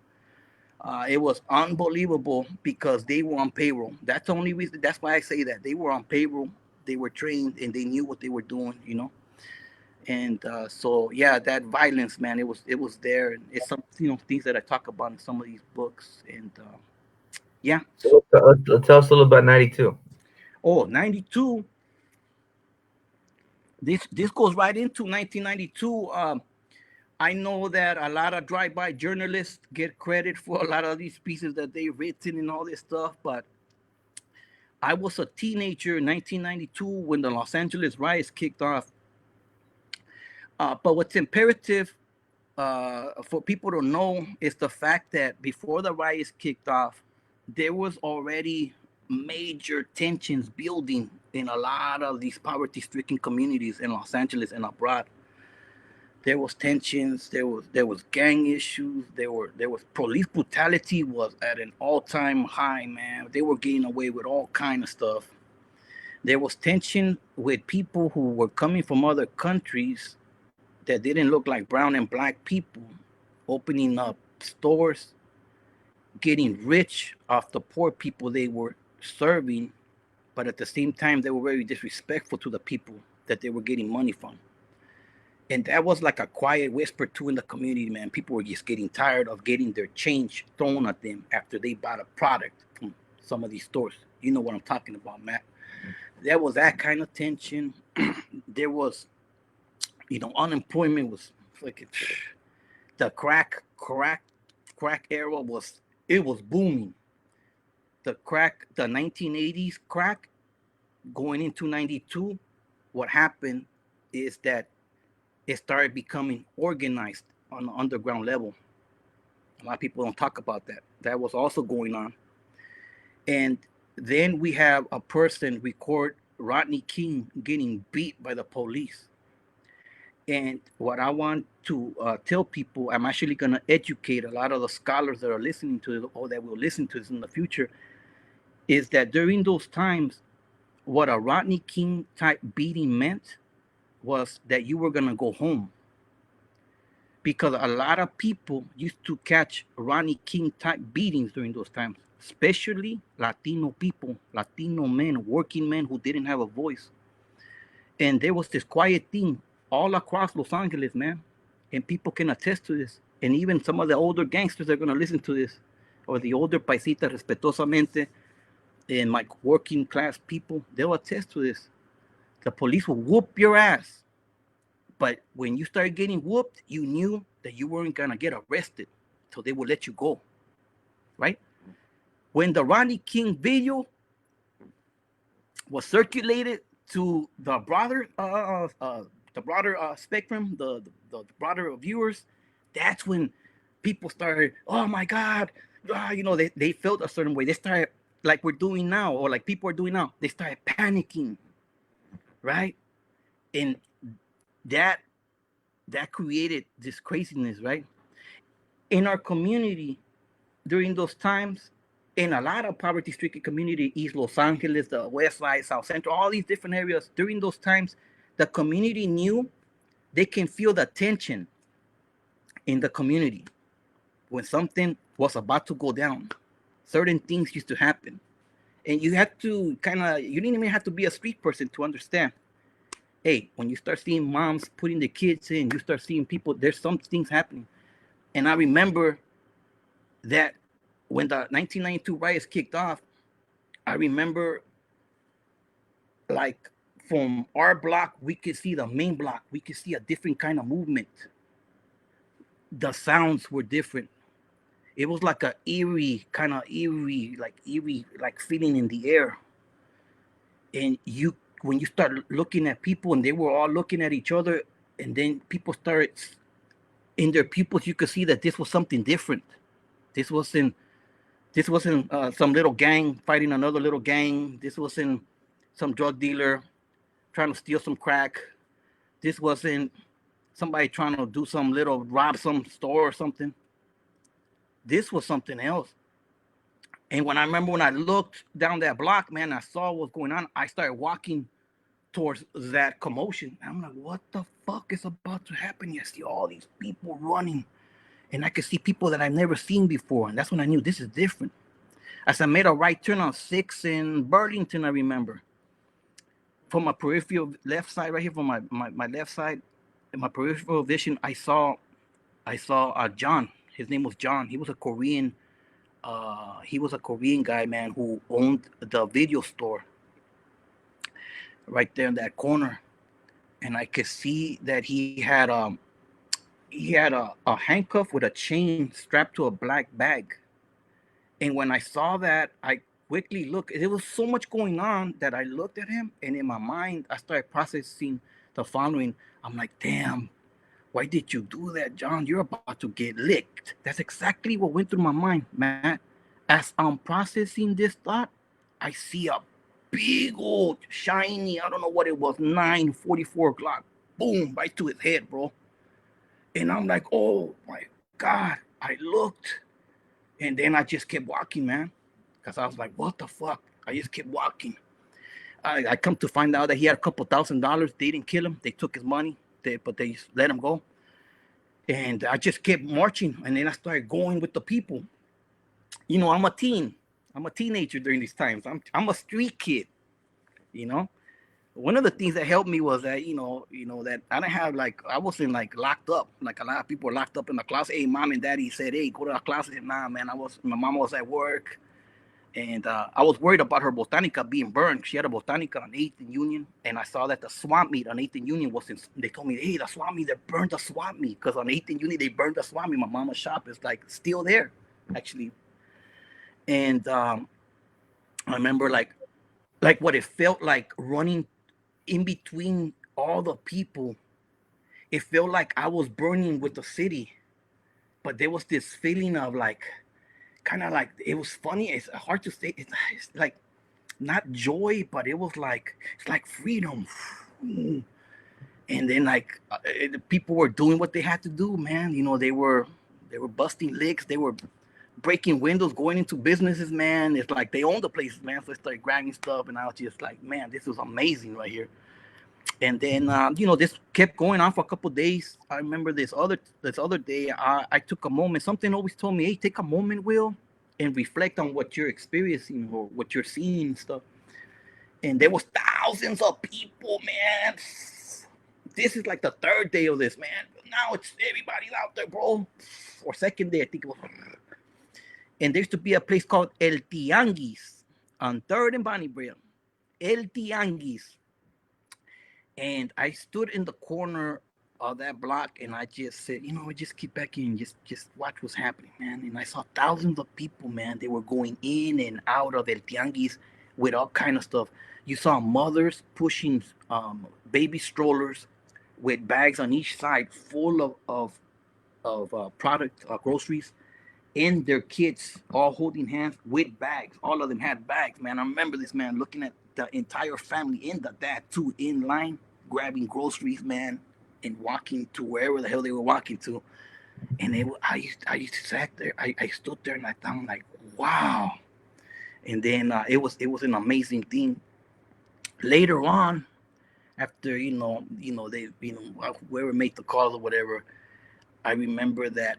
It was unbelievable because they were on payroll. That's the only reason. That's why I say that they were on payroll. They were trained and they knew what they were doing. And so yeah, that violence, man, it was there, and it's some things that I talk about in some of these books, and yeah. So, So let's tell us a little about 92. oh, 92. This goes right into 1992. I know that a lot of drive-by journalists get credit for a lot of these pieces that they've written and all this stuff, but I was a teenager in 1992 when the Los Angeles riots kicked off. But what's imperative for people to know is the fact that before the riots kicked off, there was already major tensions building in a lot of these poverty-stricken communities in Los Angeles and abroad. There was tensions. There was gang issues. There was police brutality was at an all-time high, man. They were getting away with all kind of stuff. There was tension with people who were coming from other countries that didn't look like brown and black people, opening up stores, getting rich off the poor people they were serving, but at the same time, they were very disrespectful to the people that they were getting money from. And that was like a quiet whisper too in the community, man. People were just getting tired of getting their change thrown at them after they bought a product from some of these stores. You know what I'm talking about, Matt. There was that kind of tension. There was, unemployment was like the crack era was booming. The 1980s crack going into 92. What happened is that it started becoming organized on the underground level. A lot of people don't talk about that. That was also going on. And then we have a person record Rodney King getting beat by the police. And what I want to tell people, I'm actually going to educate a lot of the scholars that are listening to this or that will listen to this in the future, is that during those times, what a Rodney King type beating meant was that you were going to go home. Because a lot of people used to catch Rodney King type beatings during those times, especially Latino people, Latino men, working men who didn't have a voice. And there was this quiet thing all across Los Angeles, man. And people can attest to this. And even some of the older gangsters are going to listen to this, or the older paisitas, respetuosamente, and my working class people, they'll attest to this. The police will whoop your ass. But when you started getting whooped, you knew that you weren't going to get arrested. So they would let you go, right? When the Rodney King video was circulated to the broader spectrum, the broader viewers, that's when people started, oh my God, they felt a certain way. They started like we're doing now, or like people are doing now. They started panicking, right? And that that created this craziness, right? In our community during those times, in a lot of poverty-stricken community, East Los Angeles, the West Side, South Central, all these different areas. During those times, the community knew they can feel the tension in the community when something was about to go down. Certain things used to happen, and you had to kind of you didn't even have to be a street person to understand. Hey, when you start seeing moms putting the kids in, you start seeing people. There's some things happening, and I remember that when the 1992 riots kicked off, I remember like from our block, we could see the main block. We could see a different kind of movement. The sounds were different. It was like a eerie, kind of eerie, like feeling in the air. And you, when you start looking at people, and they were all looking at each other, and then people started in their pupils, you could see that this was something different. This wasn't this wasn't some little gang fighting another little gang. This wasn't some drug dealer trying to steal some crack. This wasn't somebody trying to do some little rob some store or something. This was something else. And when I remember when I looked down that block, man, I saw what's going on. I started walking towards that commotion. I'm like, what the fuck is about to happen? I see all these people running, and I could see people that I've never seen before. And that's when I knew this is different. As I made a right turn on 6 in Burlington, I remember from my peripheral left side, right here from my left side, in my peripheral vision, I saw John. His name was John. He was a Korean. He was a Korean guy, man, who owned the video store right there in that corner, and I could see that he had a handcuff with a chain strapped to a black bag. And when I saw that, I quickly looked. There was so much going on that I looked at him, and in my mind, I started processing the following. I'm like, damn, why did you do that, John? You're about to get licked. That's exactly what went through my mind, Matt. As I'm processing this thought, I see a big old shiny, I don't know what it was, 944 Glock. Boom, right to his head, bro. And I'm like, oh my God. I looked, and then I just kept walking, man. Because I was like, what the fuck? I just kept walking. I come to find out that he had a couple $1,000. They didn't kill him. They took his money, but they let him go. And I just kept marching, and then I started going with the people. I'm a teen. I'm a teenager during these times. I'm a street kid. You know, one of the things that helped me was that that I didn't have like I wasn't like locked up like a lot of people were locked up in the closet. Hey, mom and daddy said, hey, go to the closet. Nah, man, my mom was at work, and I was worried about her botanica being burned. She had a botanica on 8th and Union, and I saw that the swap meet on 8th and Union was in. They told me, hey, the swap meet, they burned the swap meet because on 8th and Union they burned the swap meet. My mama's shop is like still there, actually, and I remember like what it felt like running in between all the people. It felt like I was burning with the city, but there was this feeling of like kind of like it was funny. It's hard to say. It's like not joy, but it was like it's like freedom. And then like people were doing what they had to do, man. They were busting legs. They were breaking windows, going into businesses, man. It's like they own the places, man. So they started grabbing stuff, and I was just like, man, this was amazing right here. And then this kept going on for a couple of days. I remember this other day, I took a moment. Something always told me, hey, take a moment, Will, and reflect on what you're experiencing or what you're seeing and stuff. And there was thousands of people, man. This is like the third day of this, man. Now it's everybody's out there, bro. Or second day, I think it was. And there used to be a place called El Tianguis on 3rd and Bonnie Braille. El Tianguis. And I stood in the corner of that block, and I just said, just keep back in, just watch what's happening, man. And I saw thousands of people, man. They were going in and out of El Tianguis with all kind of stuff. You saw mothers pushing baby strollers with bags on each side full of product groceries, and their kids all holding hands with bags. All of them had bags, man. I remember this, man, looking at the entire family and the dad too in line, grabbing groceries, man, and walking to wherever the hell they were walking to. And I sat there, I stood there, and I'm like, wow. And then it was an amazing thing. Later on, after they whoever made the call or whatever, I remember that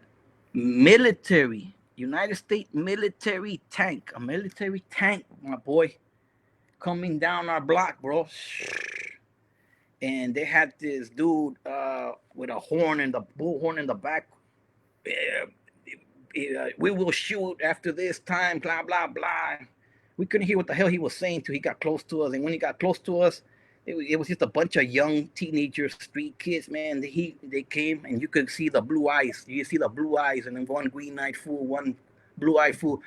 military United States military tank, a military tank, my boy, coming down our block, bro. And they had this dude with a horn in the bullhorn in the back. Uh, we will shoot after this time, blah blah blah. We couldn't hear what the hell he was saying till he got close to us. And when he got close to us, it was just a bunch of young teenagers, street kids, man. They came and you could see the blue eyes. You see the blue eyes, and then one green-eyed fool, one blue-eyed fool.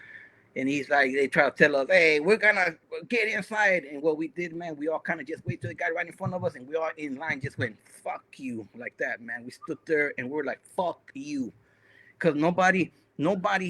And he's like, they try to tell us, hey, we're gonna get inside. And what we did, man, we all kind of just wait till the guy right in front of us, and we all in line just went, fuck you, like that, man. We stood there and we're like, fuck you, because nobody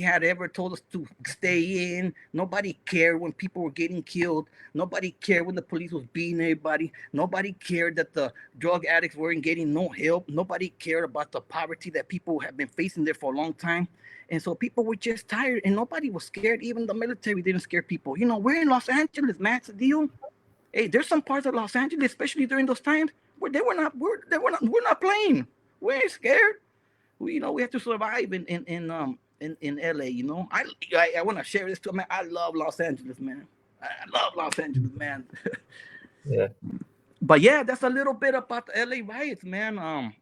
had ever told us to stay in. Nobody cared when people were getting killed. Nobody cared when the police was beating everybody. Nobody cared that the drug addicts weren't getting no help. Nobody cared about the poverty that people have been facing there for a long time. And so people were just tired, and nobody was scared. Even the military didn't scare people. We're in Los Angeles, man. It's a deal. Hey, there's some parts of Los Angeles, especially during those times, where we're not playing. We ain't scared. We have to survive in LA. I want to share this too, man. I love Los Angeles, man. I love Los Angeles, man. Yeah. But yeah, that's a little bit about the LA riots, man.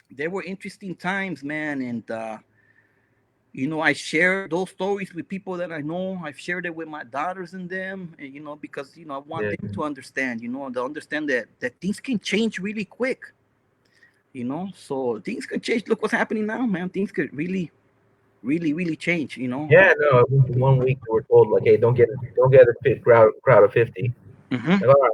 There were interesting times, man, and I share those stories with people that I know. I've shared it with my daughters and them, and, because I want Yeah. them to understand, to understand that things can change really quick. So things could change. Look what's happening now, man. Things could really, really, really change. Yeah, no, it was 1 week we were told like, hey, don't get a fit crowd of 50. Mm-hmm. Like, all right.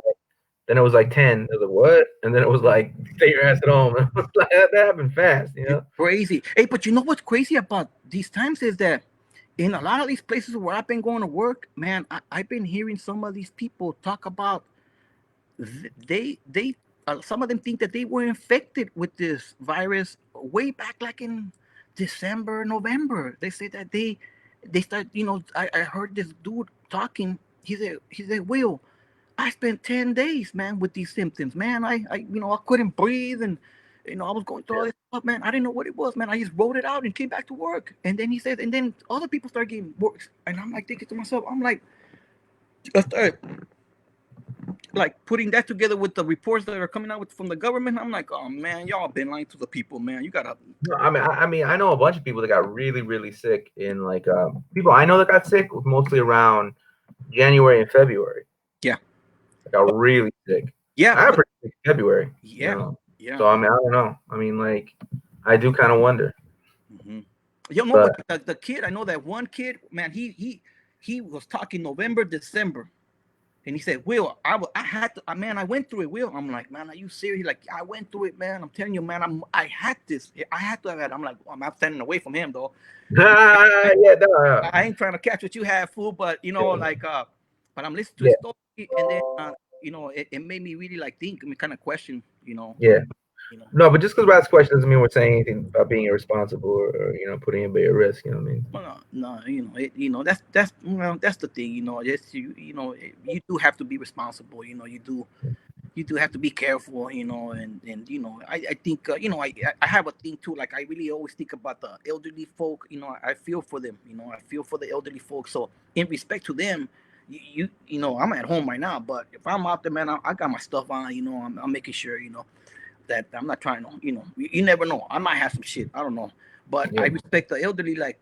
Then it was like 10. I was like, what? And then it was like, stay your ass at home. And it was like, that happened fast, you know? Crazy. Hey, but you know what's crazy about these times is that in a lot of these places where I've been going to work, man, I've been hearing some of these people talk about they some of them think that they were infected with this virus way back like in December, November. They say that they start. I heard this dude talking. He said, Will, I spent 10 days, man, with these symptoms, man. I couldn't breathe, and I was going through all this stuff, man. I didn't know what it was, man. I just wrote it out and came back to work. And then he said, and then other people start getting worse, and I'm like thinking to myself, I'm like, I start like putting that together with the reports that are coming out from the government. I'm like, oh man, y'all been lying to the people, man. You gotta. No, I know a bunch of people that got really, really sick in like people I know that got sick was mostly around January and February. Yeah. That got really sick. Yeah. I got pretty sick in February, Yeah. Yeah. So I mean, I don't know. I mean, like, I do kind of wonder. Mm-hmm. You know, But but the kid, I know that one kid, man. He was talking November, December. And he said, Will, I had to, man, I went through it, Will. I'm like, man, are you serious? He's like, I went through it, man. I'm telling you, man, I had this. I had to have it. I'm like, I'm not standing away from him, though. yeah, no, I ain't trying to catch what you have, fool, but, like, but I'm listening to his yeah, story, and then, it made me really, like, think, kind of question, yeah. you know. No, but just because we ask questions doesn't mean we're saying anything about being irresponsible or putting anybody at risk. You know what I mean? Well, no, that's the thing, just you do have to be responsible, you do have to be careful, and I think I have a thing too. Like I really always think about the elderly folk. I feel for them. I feel for the elderly folk. So in respect to them, I'm at home right now, but if I'm out there, man, I got my stuff on. I'm making sure that I'm not trying to. You never know. I might have some shit. I don't know, but I Yeah. respect the elderly. Like,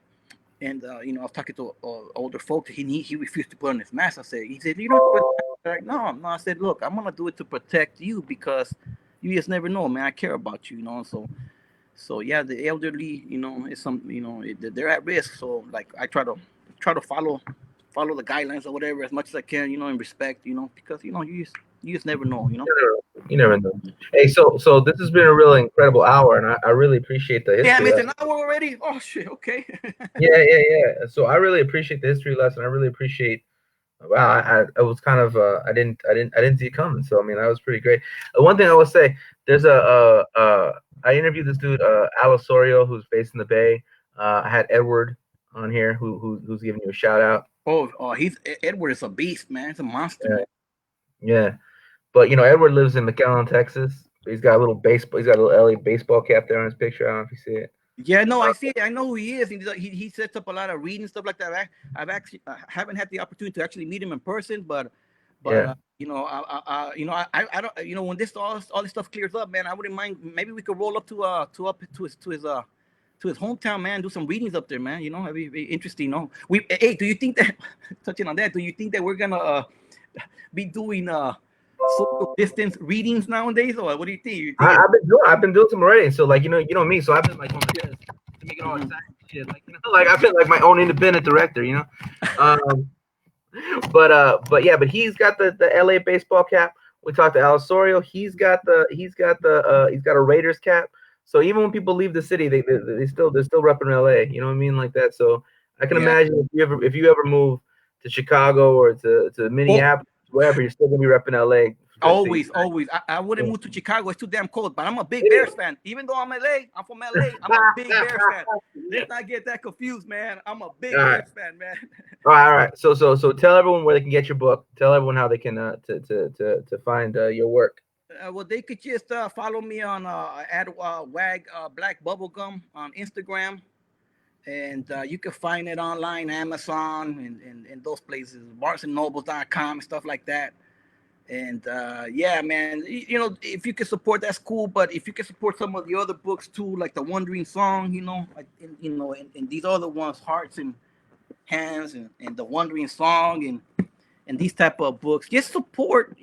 and I was talking to older folks. He refused to put on his mask. He said, you don't put. Like, no, no. I said, look, I'm gonna do it to protect you because you just never know, man. I care about you, So yeah, the elderly, is some, they're at risk. So like, I try to follow the guidelines or whatever as much as I can, and respect, because you just never know. You never know. Hey, so this has been a really incredible hour, and I really appreciate the Damn, history it's an lesson. hour already. Oh shit. Okay. Yeah. So I really appreciate the history lesson. I really appreciate. Wow, I was kind of I didn't see it coming. So I mean, that was pretty great. One thing I will say, there's I interviewed this dude Alisorio who's based in the Bay. I had Edward on here who's giving you a shout out. He's Edward is a beast, man. It's a monster, Yeah, man. yeah. But Edward lives in McAllen, Texas. He's got a little baseball. He's got a little LA baseball cap there on his picture. I don't know if you see it. Yeah, no, I see it. I know who he is. He sets up a lot of reading stuff like that. I've actually haven't had the opportunity to actually meet him in person, but Yeah. I don't when this all this stuff clears up, man, I wouldn't mind. Maybe we could roll up to his hometown, man. Do some readings up there, man. It'd be interesting. No, hey, do you think that touching on that? Do you think that we're gonna be doing social distance readings nowadays, or what do you think? You think it? I've been doing some writing. So like me. So I've been like on the desk, making all Mhm. excited shit. Like like I've been like my own independent director. Um, but he's got the LA baseball cap. We talked to Alisorio. He's got a Raiders cap. So even when people leave the city, they're still repping LA. You know what I mean, like that. So I can Yeah. imagine if you ever move to Chicago or to Well, Minneapolis, wherever, you're still gonna be repping LA. always, always. I wouldn't move to Chicago. It's too damn cold. But I'm a big Bears fan. Even though I'm from LA. I'm a big Bears fan. Let's not get that confused, man. I'm a big All right. Bears fan, man. All right. So tell everyone where they can get your book. Tell everyone how they can to find your work. Well, they could just follow me on at Wag Black Bubblegum on Instagram, and you can find it online, Amazon, and those places, BarnesandNobles.com and stuff like that. And yeah, man, if you can support, that's cool. But if you can support some of the other books too, like the Wandering Song, and these other ones, Hearts and Hands, and the Wandering Song, and these type of books, just support,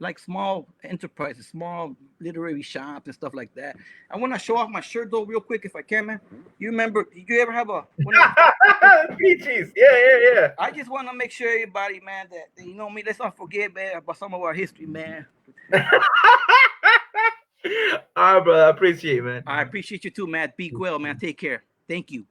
like small enterprises, small literary shops and stuff like that. I want to show off my shirt though, real quick, if I can, man. You remember? Did you ever have a one of those? Peaches. Yeah. I just want to make sure everybody, man, that me. Let's not forget, man, about some of our history, man. All right, brother. I appreciate it, man. I appreciate you too, man. Be well, man. Take care. Thank you.